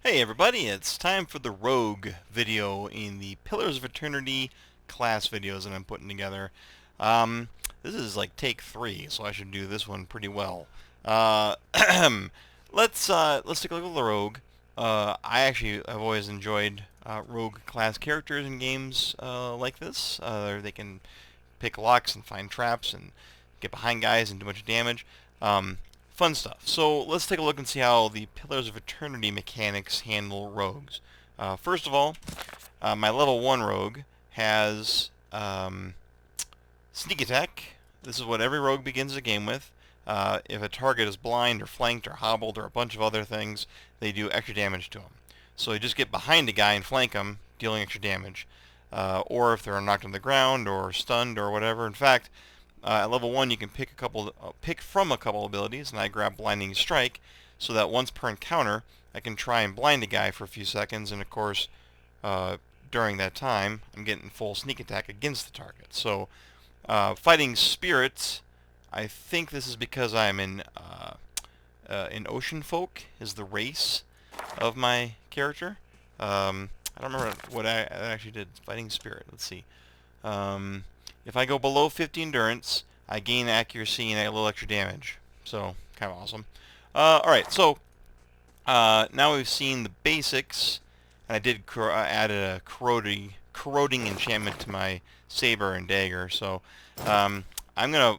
Hey everybody, it's time for the Rogue video in the Pillars of Eternity class videos that I'm putting together. This is like take 3, so I should do this one pretty well. Uh, let's take a look at the Rogue. I actually have always enjoyed Rogue class characters in games like this. They can pick locks and find traps and get behind guys and do a bunch of damage. Fun stuff. So let's take a look and see how the Pillars of Eternity mechanics handle rogues. First of all, my level 1 rogue has sneak attack. This is what every rogue begins the game with. If a target is blind or flanked or hobbled or a bunch of other things, they do extra damage to them. So you just get behind a guy and flank him, dealing extra damage. Or if they're knocked on the ground or stunned or whatever. In fact, at level 1 you can pick from a couple abilities, and I grab Blinding Strike so that once per encounter I can try and blind a guy for a few seconds, and of course during that time I'm getting full sneak attack against the target. So fighting spirits, I think this is because I'm in Ocean Folk is the race of my character. I don't remember what I actually did. Fighting spirit. Let's see. If I go below 50 endurance, I gain accuracy and a little extra damage. So, kind of awesome. Alright, so now we've seen the basics. And I did add a corroding enchantment to my saber and dagger. So, I'm going to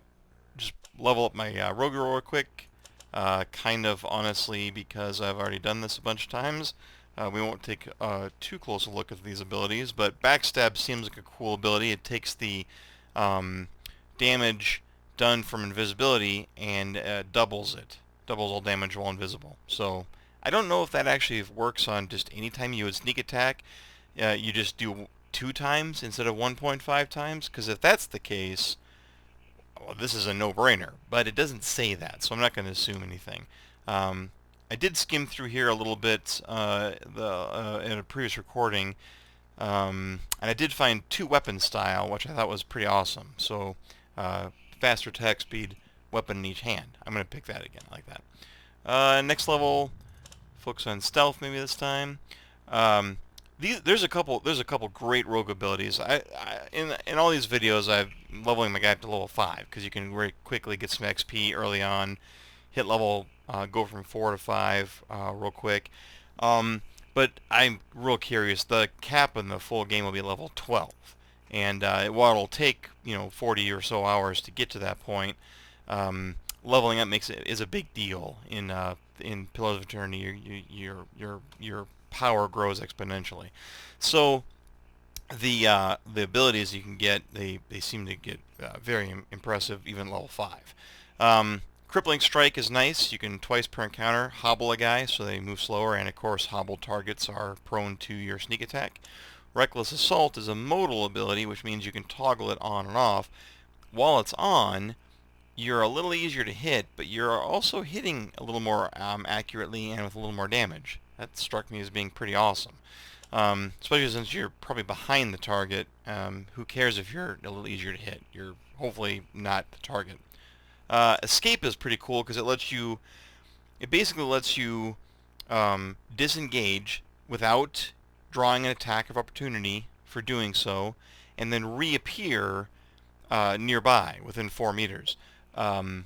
just level up my rogue real quick. Kind of honestly, because I've already done this a bunch of times. We won't take too close a look at these abilities, but Backstab seems like a cool ability. It takes the damage done from invisibility and doubles it. Doubles all damage while invisible. So I don't know if that actually works on just any time you would sneak attack. You just do 2 times instead of 1.5 times, because if that's the case, well, this is a no-brainer. But it doesn't say that, so I'm not going to assume anything. I did skim through here a little bit in a previous recording, and I did find 2 weapon style, which I thought was pretty awesome. So, faster attack speed, weapon in each hand. I'm going to pick that again, like that. Next level, focus on stealth maybe this time. There's a couple great rogue abilities. In all these videos, I'm leveling my guy up to level 5 because you can very quickly get some XP early on, hit level, go from 4 to 5 real quick. But I'm real curious. The cap in the full game will be level 12, and while it'll take 40 or so hours to get to that point, leveling up is a big deal in Pillars of Eternity. Your power grows exponentially. So the abilities you can get, they seem to get very impressive even level 5. Crippling Strike is nice. You can twice per encounter hobble a guy so they move slower, and of course hobbled targets are prone to your sneak attack. Reckless Assault is a modal ability, which means you can toggle it on and off. While it's on, you're a little easier to hit, but you're also hitting a little more accurately and with a little more damage. That struck me as being pretty awesome. Especially since you're probably behind the target. Who cares if you're a little easier to hit? You're hopefully not the target. Escape is pretty cool because it basically lets you disengage without drawing an attack of opportunity for doing so, and then reappear nearby within 4 meters. What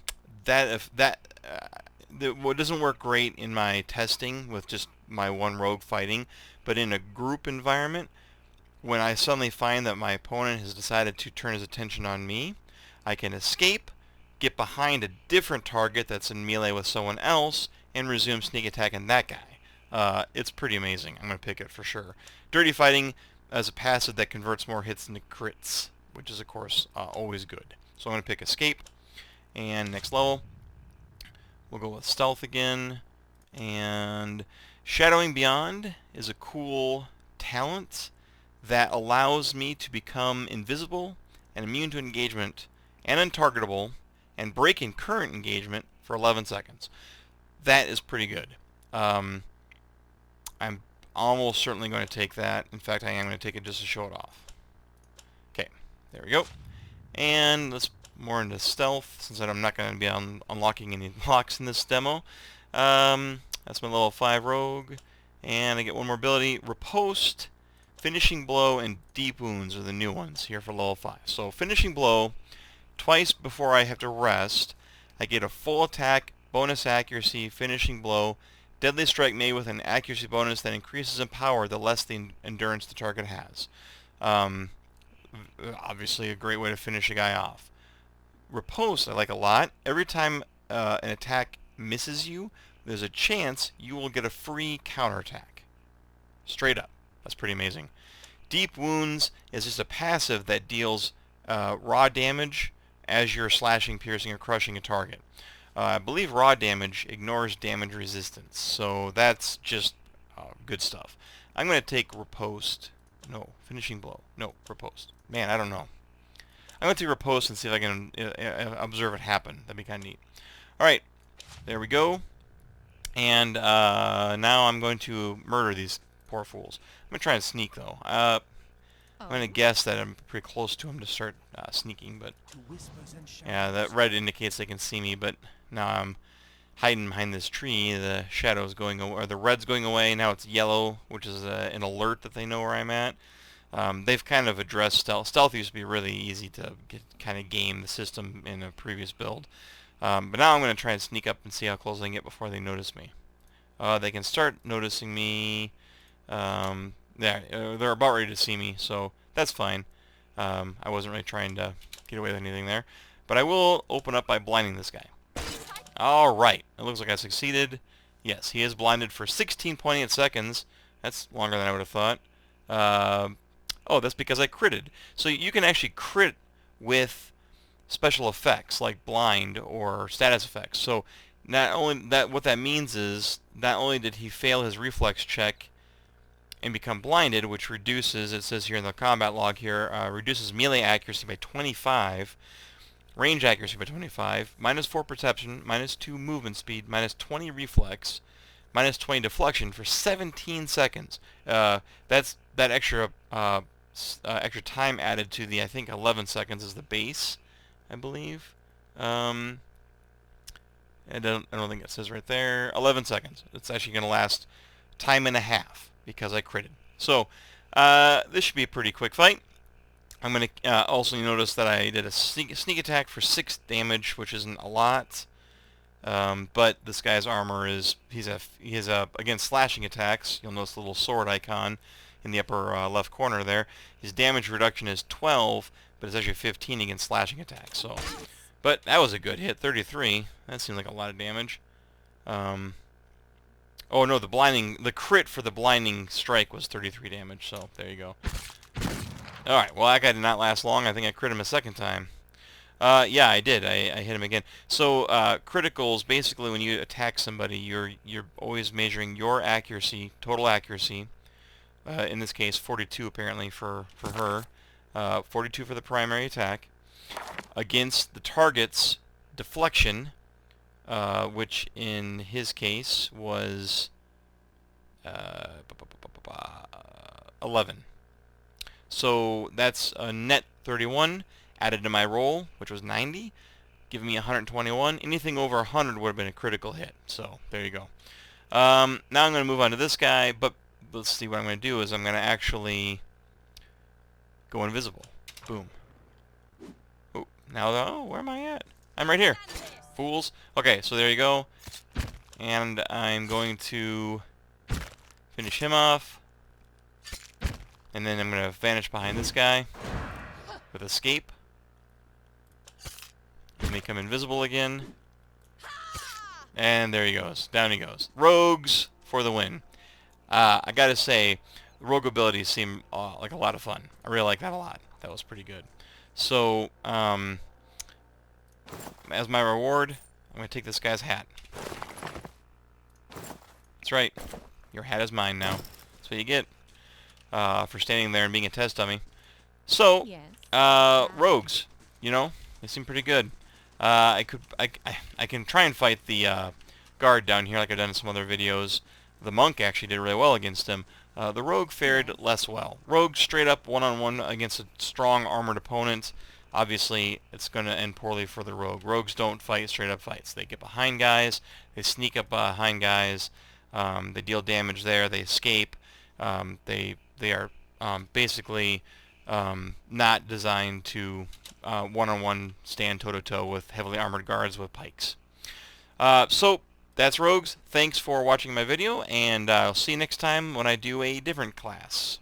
doesn't work great in my testing with just my one rogue fighting, but in a group environment, when I suddenly find that my opponent has decided to turn his attention on me, I can escape, get behind a different target that's in melee with someone else, and resume sneak attacking that guy. It's pretty amazing. I'm going to pick it for sure. Dirty Fighting as a passive that converts more hits into crits, which is, of course, always good. So I'm going to pick Escape. And next level, we'll go with Stealth again. And Shadowing Beyond is a cool talent that allows me to become invisible and immune to engagement and untargetable and break in current engagement for 11 seconds. That is pretty good. I'm almost certainly going to take that. In fact, I am going to take it just to show it off. Okay, there we go. And let's more into stealth, since I'm not going to be unlocking any locks in this demo. That's my level 5 rogue. And I get one more ability. Riposte, Finishing Blow, and Deep Wounds are the new ones here for level 5. So Finishing Blow, twice before I have to rest, I get a full attack, bonus accuracy, finishing blow, deadly strike made with an accuracy bonus that increases in power the less the endurance the target has. Obviously a great way to finish a guy off. Riposte I like a lot. Every time an attack misses you, there's a chance you will get a free counterattack. Straight up. That's pretty amazing. Deep Wounds is just a passive that deals raw damage as you're slashing, piercing, or crushing a target. I believe raw damage ignores damage resistance, so that's just good stuff. I'm going to take Riposte. No, Finishing Blow. No, Riposte. Man, I don't know. I'm going to take Riposte and see if I can observe it happen. That'd be kind of neat. Alright, there we go. And now I'm going to murder these poor fools. I'm going to try and sneak, though. I'm going to guess that I'm pretty close to them to start sneaking, but yeah, that red indicates they can see me, but now I'm hiding behind this tree. The shadow's going away, or the red's going away. Now it's yellow, which is an alert that they know where I'm at. They've kind of addressed stealth. Stealth used to be really easy to kind of game the system in a previous build. But now I'm going to try and sneak up and see how close I can get before they notice me. They can start noticing me. Yeah, they're about ready to see me, so that's fine. I wasn't really trying to get away with anything there. But I will open up by blinding this guy. Alright, it looks like I succeeded. Yes, he is blinded for 16.8 seconds. That's longer than I would have thought. Oh, that's because I critted. So you can actually crit with special effects like blind or status effects. So not only that, what that means is not only did he fail his reflex check and become blinded, which reduces, it says here in the combat log here, reduces melee accuracy by 25, range accuracy by 25, minus 4 perception, minus 2 movement speed, minus 20 reflex, minus 20 deflection for 17 seconds. That's that extra extra time added to the, I think 11 seconds is the base, I believe. I don't think it says right there. 11 seconds. It's actually going to last time and a half because I critted. So this should be a pretty quick fight. I'm going to also notice that I did a sneak attack for 6 damage, which isn't a lot. But this guy's armor is he has against slashing attacks. You'll notice the little sword icon in the upper left corner there. His damage reduction is 12, but it's actually 15 against slashing attacks. So, but that was a good hit, 33. That seemed like a lot of damage. Oh no, the crit for the blinding strike was 33 damage. So there you go. All right, well that guy did not last long. I think I crit him a second time. Yeah, I did. I hit him again. So criticals, basically, when you attack somebody, you're always measuring your accuracy, total accuracy. In this case, 42 apparently for her. 42 for the primary attack against the target's deflection, which in his case was 11. So that's a net 31 added to my roll, which was 90, giving me 121. Anything over 100 would have been a critical hit. So there you go. Now I'm going to move on to this guy, but let's see what I'm going to do is I'm going to actually go invisible. Boom. Oh, now where am I at? I'm right here. Fools. Okay, so there you go. And I'm going to finish him off. And then I'm going to vanish behind this guy with escape. Let me become invisible again. And there he goes. Down he goes. Rogues for the win. I gotta say, the rogue abilities seem like a lot of fun. I really like that a lot. That was pretty good. So, as my reward, I'm going to take this guy's hat. That's right. Your hat is mine now. That's what you get for standing there and being a test dummy. So, rogues, you know, they seem pretty good. I can try and fight the guard down here like I've done in some other videos. The monk actually did really well against him. The rogue fared less well. Rogue straight up one-on-one against a strong armored opponent. Obviously, it's going to end poorly for the rogue. Rogues don't fight straight up fights. They get behind guys. They sneak up behind guys. They deal damage there. They escape. They are basically not designed to one-on-one stand toe-to-toe with heavily armored guards with pikes. So that's Rogues. Thanks for watching my video, and I'll see you next time when I do a different class.